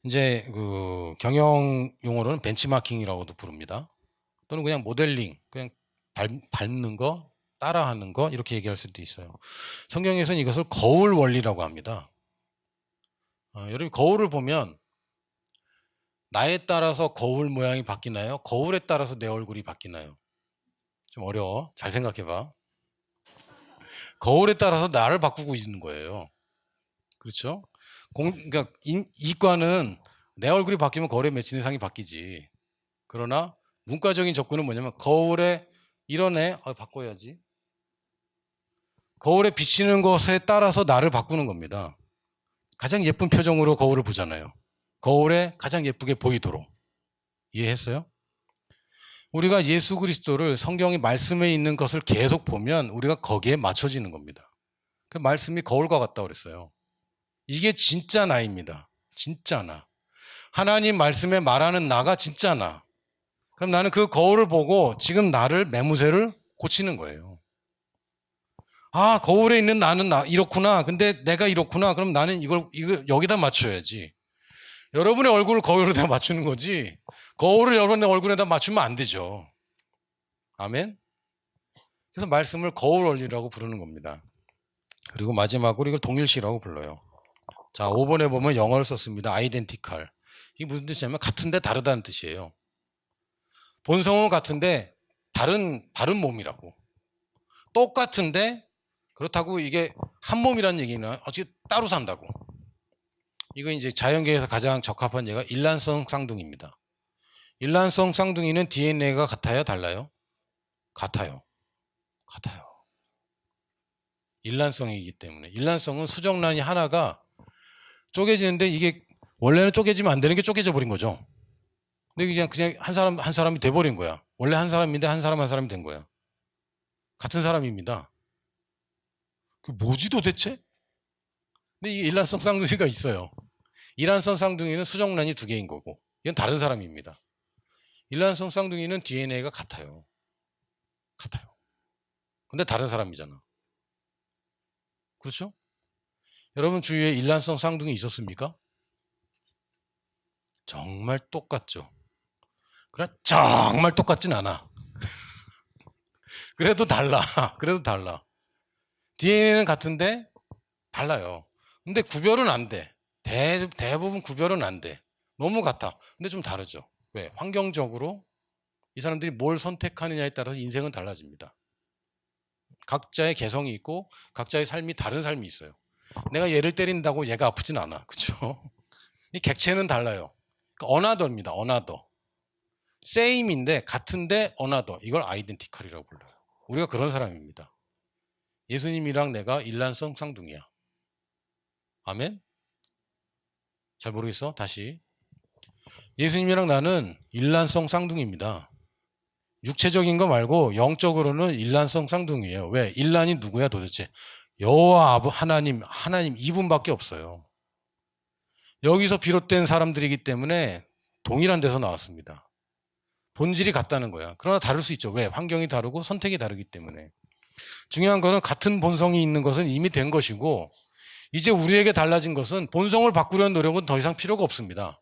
이제 그 경영 용어로는 벤치마킹이라고도 부릅니다. 또는 그냥 모델링, 그냥 닮는 거, 따라하는 거 이렇게 얘기할 수도 있어요. 성경에서는 이것을 거울 원리라고 합니다. 여러분 거울을 보면 나에 따라서 거울 모양이 바뀌나요? 거울에 따라서 내 얼굴이 바뀌나요? 좀 어려워. 잘 생각해봐. 거울에 따라서 나를 바꾸고 있는 거예요. 그렇죠? 그러니까 이과는 내 얼굴이 바뀌면 거울에 맺히는 상이 바뀌지. 그러나 문과적인 접근은 뭐냐면 거울에 이런 애 바꿔야지. 거울에 비치는 것에 따라서 나를 바꾸는 겁니다. 가장 예쁜 표정으로 거울을 보잖아요. 거울에 가장 예쁘게 보이도록. 이해했어요? 우리가 예수 그리스도를 성경의 말씀에 있는 것을 계속 보면 우리가 거기에 맞춰지는 겁니다. 그 말씀이 거울과 같다고 그랬어요. 이게 진짜 나입니다. 진짜 나. 하나님 말씀에 말하는 나가 진짜 나. 그럼 나는 그 거울을 보고 지금 나를 매무새를 고치는 거예요. 아, 거울에 있는 나는 이렇구나. 근데 내가 이렇구나. 그럼 나는 이거 여기다 맞춰야지. 여러분의 얼굴을 거울에다 맞추는 거지. 거울을 여러분의 얼굴에다 맞추면 안 되죠. 아멘? 그래서 말씀을 거울 원리라고 부르는 겁니다. 그리고 마지막으로 이걸 동일시라고 불러요. 자, 5번에 보면 영어를 썼습니다. identical. 이게 무슨 뜻이냐면 같은데 다르다는 뜻이에요. 본성은 같은데 다른 몸이라고. 똑같은데 그렇다고 이게 한 몸이라는 얘기는 어떻게 따로 산다고. 이거 이제 자연계에서 가장 적합한 예가 일란성 쌍둥이입니다. 일란성 쌍둥이는 DNA가 같아요, 달라요? 같아요. 같아요. 일란성이기 때문에. 일란성은 수정란이 하나가 쪼개지는데 이게 원래는 쪼개지면 안 되는 게 쪼개져 버린 거죠. 근데 그냥 한 사람이 돼 버린 거야. 원래 한 사람인데 한 사람이 된 거야. 같은 사람입니다. 그 뭐지 도대체? 근데 이게 일란성 쌍둥이가 있어요. 일란성 쌍둥이는 수정란이 2개인 거고 이건 다른 사람입니다. 일란성 쌍둥이는 DNA가 같아요. 같아요. 근데 다른 사람이잖아. 그렇죠? 여러분 주위에 일란성 쌍둥이 있었습니까? 정말 똑같죠. 그래 정말 똑같진 않아. 그래도 달라. 그래도 달라. DNA는 같은데 달라요. 근데 구별은 안 돼. 대부분 구별은 안 돼. 너무 같아. 근데 좀 다르죠. 왜? 환경적으로 이 사람들이 뭘 선택하느냐에 따라서 인생은 달라집니다. 각자의 개성이 있고 각자의 삶이 다른 삶이 있어요. 내가 얘를 때린다고 얘가 아프진 않아. 그렇죠? 이 객체는 달라요. 그러니까 어나더입니다. 어나더. same인데 같은데 어나더. 이걸 아이덴티컬이라고 불러요. 우리가 그런 사람입니다. 예수님이랑 내가 일란성 쌍둥이야. 아멘? 잘 모르겠어? 다시. 예수님이랑 나는 일란성 쌍둥이입니다. 육체적인 거 말고 영적으로는 일란성 쌍둥이에요. 왜? 일란이 누구야 도대체? 여호와 하나님 이분밖에 없어요. 여기서 비롯된 사람들이기 때문에 동일한 데서 나왔습니다. 본질이 같다는 거야. 그러나 다를 수 있죠. 왜? 환경이 다르고 선택이 다르기 때문에. 중요한 거는 같은 본성이 있는 것은 이미 된 것이고 이제 우리에게 달라진 것은 본성을 바꾸려는 노력은 더 이상 필요가 없습니다.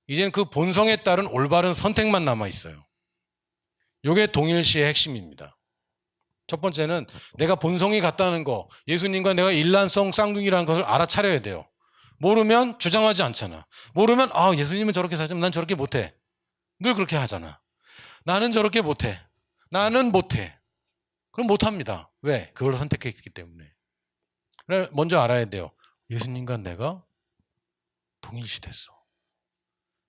이제는 그 본성에 따른 올바른 선택만 남아 있어요. 이게 동일시의 핵심입니다. 첫 번째는 내가 본성이 같다는 거, 예수님과 내가 일란성 쌍둥이라는 것을 알아차려야 돼요. 모르면 주장하지 않잖아. 모르면 예수님은 저렇게 사지만 난 저렇게 못해. 늘 그렇게 하잖아. 나는 저렇게 못해. 나는 못해. 그럼 못합니다. 왜? 그걸 선택했기 때문에. 그래, 먼저 알아야 돼요. 예수님과 내가 동일시됐어.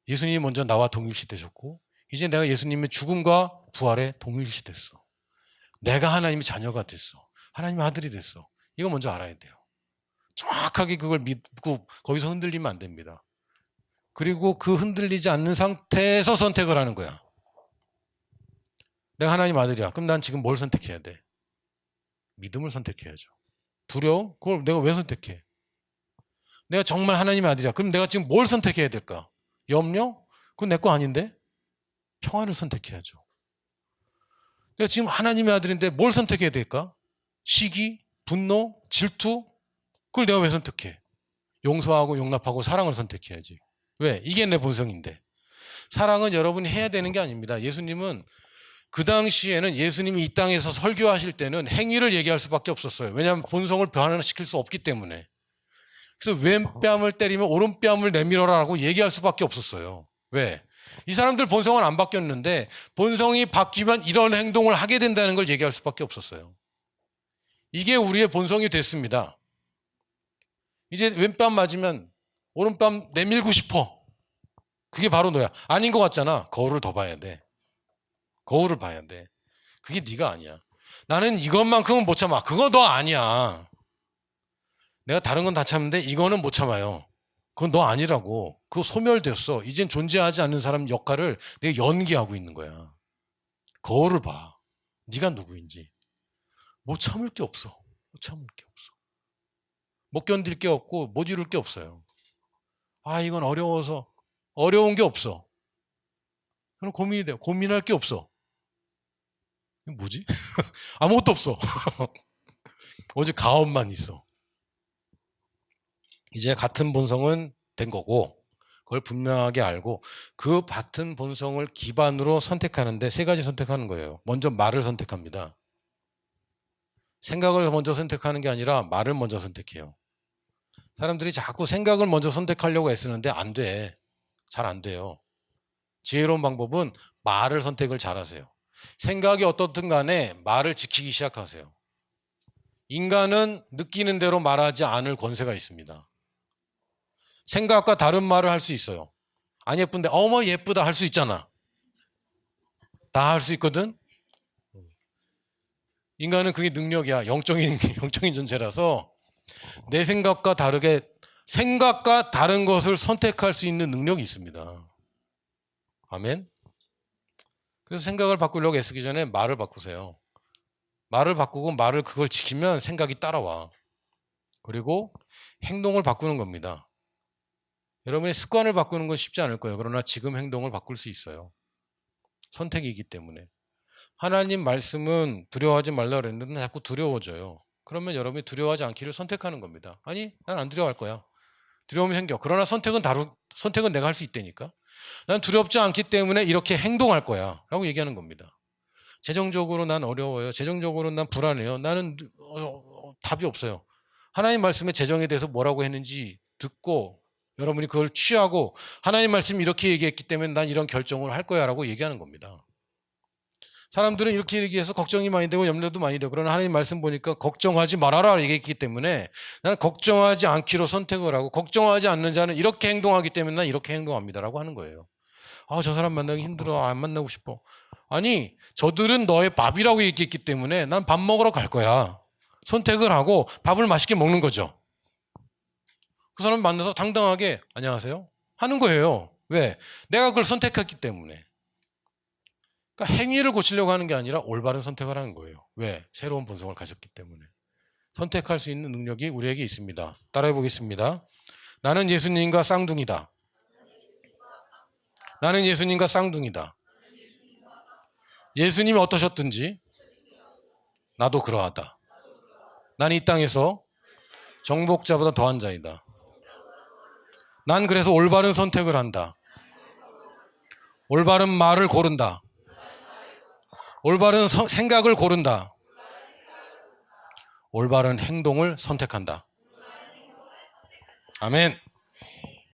예수님이 먼저 나와 동일시되셨고 이제 내가 예수님의 죽음과 부활에 동일시됐어. 내가 하나님의 자녀가 됐어. 하나님의 아들이 됐어. 이거 먼저 알아야 돼요. 정확하게 그걸 믿고 거기서 흔들리면 안 됩니다. 그리고 그 흔들리지 않는 상태에서 선택을 하는 거야. 내가 하나님 아들이야. 그럼 난 지금 뭘 선택해야 돼? 믿음을 선택해야죠. 두려움? 그걸 내가 왜 선택해? 내가 정말 하나님의 아들이야. 그럼 내가 지금 뭘 선택해야 될까? 염려? 그건 내 거 아닌데? 평안을 선택해야죠. 내가 지금 하나님의 아들인데 뭘 선택해야 될까? 시기? 분노? 질투? 그걸 내가 왜 선택해? 용서하고 용납하고 사랑을 선택해야지. 왜? 이게 내 본성인데. 사랑은 여러분이 해야 되는 게 아닙니다. 예수님은 그 당시에는 예수님이 이 땅에서 설교하실 때는 행위를 얘기할 수밖에 없었어요. 왜냐하면 본성을 변화시킬 수 없기 때문에. 그래서 왼뺨을 때리면 오른뺨을 내밀어라라고 얘기할 수밖에 없었어요. 왜? 이 사람들 본성은 안 바뀌었는데 본성이 바뀌면 이런 행동을 하게 된다는 걸 얘기할 수밖에 없었어요. 이게 우리의 본성이 됐습니다. 이제 왼뺨 맞으면 오른뺨 내밀고 싶어. 그게 바로 너야. 아닌 것 같잖아. 거울을 더 봐야 돼. 거울을 봐야 돼. 그게 네가 아니야. 나는 이것만큼은 못 참아. 그거 너 아니야. 내가 다른 건 다 참는데 이거는 못 참아요. 그건 너 아니라고. 그거 소멸됐어. 이젠 존재하지 않는 사람 역할을 내가 연기하고 있는 거야. 거울을 봐. 네가 누구인지. 못 참을 게 없어. 못 참을 게 없어. 못 견딜 게 없고 못 이룰 게 없어요. 이건 어려워서 어려운 게 없어. 그럼 고민이 돼요. 고민할 게 없어. 이게 뭐지? 아무것도 없어. 오직 가업만 있어. 이제 같은 본성은 된 거고 그걸 분명하게 알고 그 같은 본성을 기반으로 선택하는데 3가지 선택하는 거예요. 먼저 말을 선택합니다. 생각을 먼저 선택하는 게 아니라 말을 먼저 선택해요. 사람들이 자꾸 생각을 먼저 선택하려고 애쓰는데 안 돼. 잘 안 돼요. 지혜로운 방법은 말을 선택을 잘하세요. 생각이 어떻든 간에 말을 지키기 시작하세요. 인간은 느끼는 대로 말하지 않을 권세가 있습니다. 생각과 다른 말을 할 수 있어요. 안 예쁜데 어머 예쁘다 할 수 있잖아. 다 할 수 있거든. 인간은 그게 능력이야. 영적인 존재라서 내 생각과 다르게 생각과 다른 것을 선택할 수 있는 능력이 있습니다. 아멘. 그래서 생각을 바꾸려고 애쓰기 전에 말을 바꾸세요. 말을 바꾸고 말을 그걸 지키면 생각이 따라와. 그리고 행동을 바꾸는 겁니다. 여러분의 습관을 바꾸는 건 쉽지 않을 거예요. 그러나 지금 행동을 바꿀 수 있어요. 선택이기 때문에. 하나님 말씀은 두려워하지 말라 그랬는데 자꾸 두려워져요. 그러면 여러분이 두려워하지 않기를 선택하는 겁니다. 아니, 난 안 두려워할 거야. 두려움이 생겨. 그러나 선택은 내가 할 수 있다니까. 난 두렵지 않기 때문에 이렇게 행동할 거야 라고 얘기하는 겁니다. 재정적으로 난 어려워요. 재정적으로 난 불안해요. 나는 답이 없어요. 하나님 말씀의 재정에 대해서 뭐라고 했는지 듣고 여러분이 그걸 취하고 하나님 말씀이 이렇게 얘기했기 때문에 난 이런 결정을 할 거야 라고 얘기하는 겁니다. 사람들은 이렇게 얘기해서 걱정이 많이 되고 염려도 많이 되고, 그러나 하나님 말씀 보니까 걱정하지 말아라 얘기했기 때문에 나는 걱정하지 않기로 선택을 하고, 걱정하지 않는 자는 이렇게 행동하기 때문에 난 이렇게 행동합니다 라고 하는 거예요. 저 사람 만나기 힘들어. 안 만나고 싶어. 아니, 저들은 너의 밥이라고 얘기했기 때문에 난 밥 먹으러 갈 거야. 선택을 하고 밥을 맛있게 먹는 거죠. 그 사람 만나서 당당하게 안녕하세요 하는 거예요. 왜? 내가 그걸 선택했기 때문에. 그러니까 행위를 고치려고 하는 게 아니라 올바른 선택을 하는 거예요. 왜? 새로운 본성을 가졌기 때문에. 선택할 수 있는 능력이 우리에게 있습니다. 따라해 보겠습니다. 나는 예수님과 쌍둥이다. 나는 예수님과 쌍둥이다. 예수님이 어떠셨든지 나도 그러하다. 나는 이 땅에서 정복자보다 더한 자이다. 난 그래서 올바른 선택을 한다. 올바른 말을 고른다. 올바른 생각을 고른다. 올바른 행동을 선택한다. 아멘.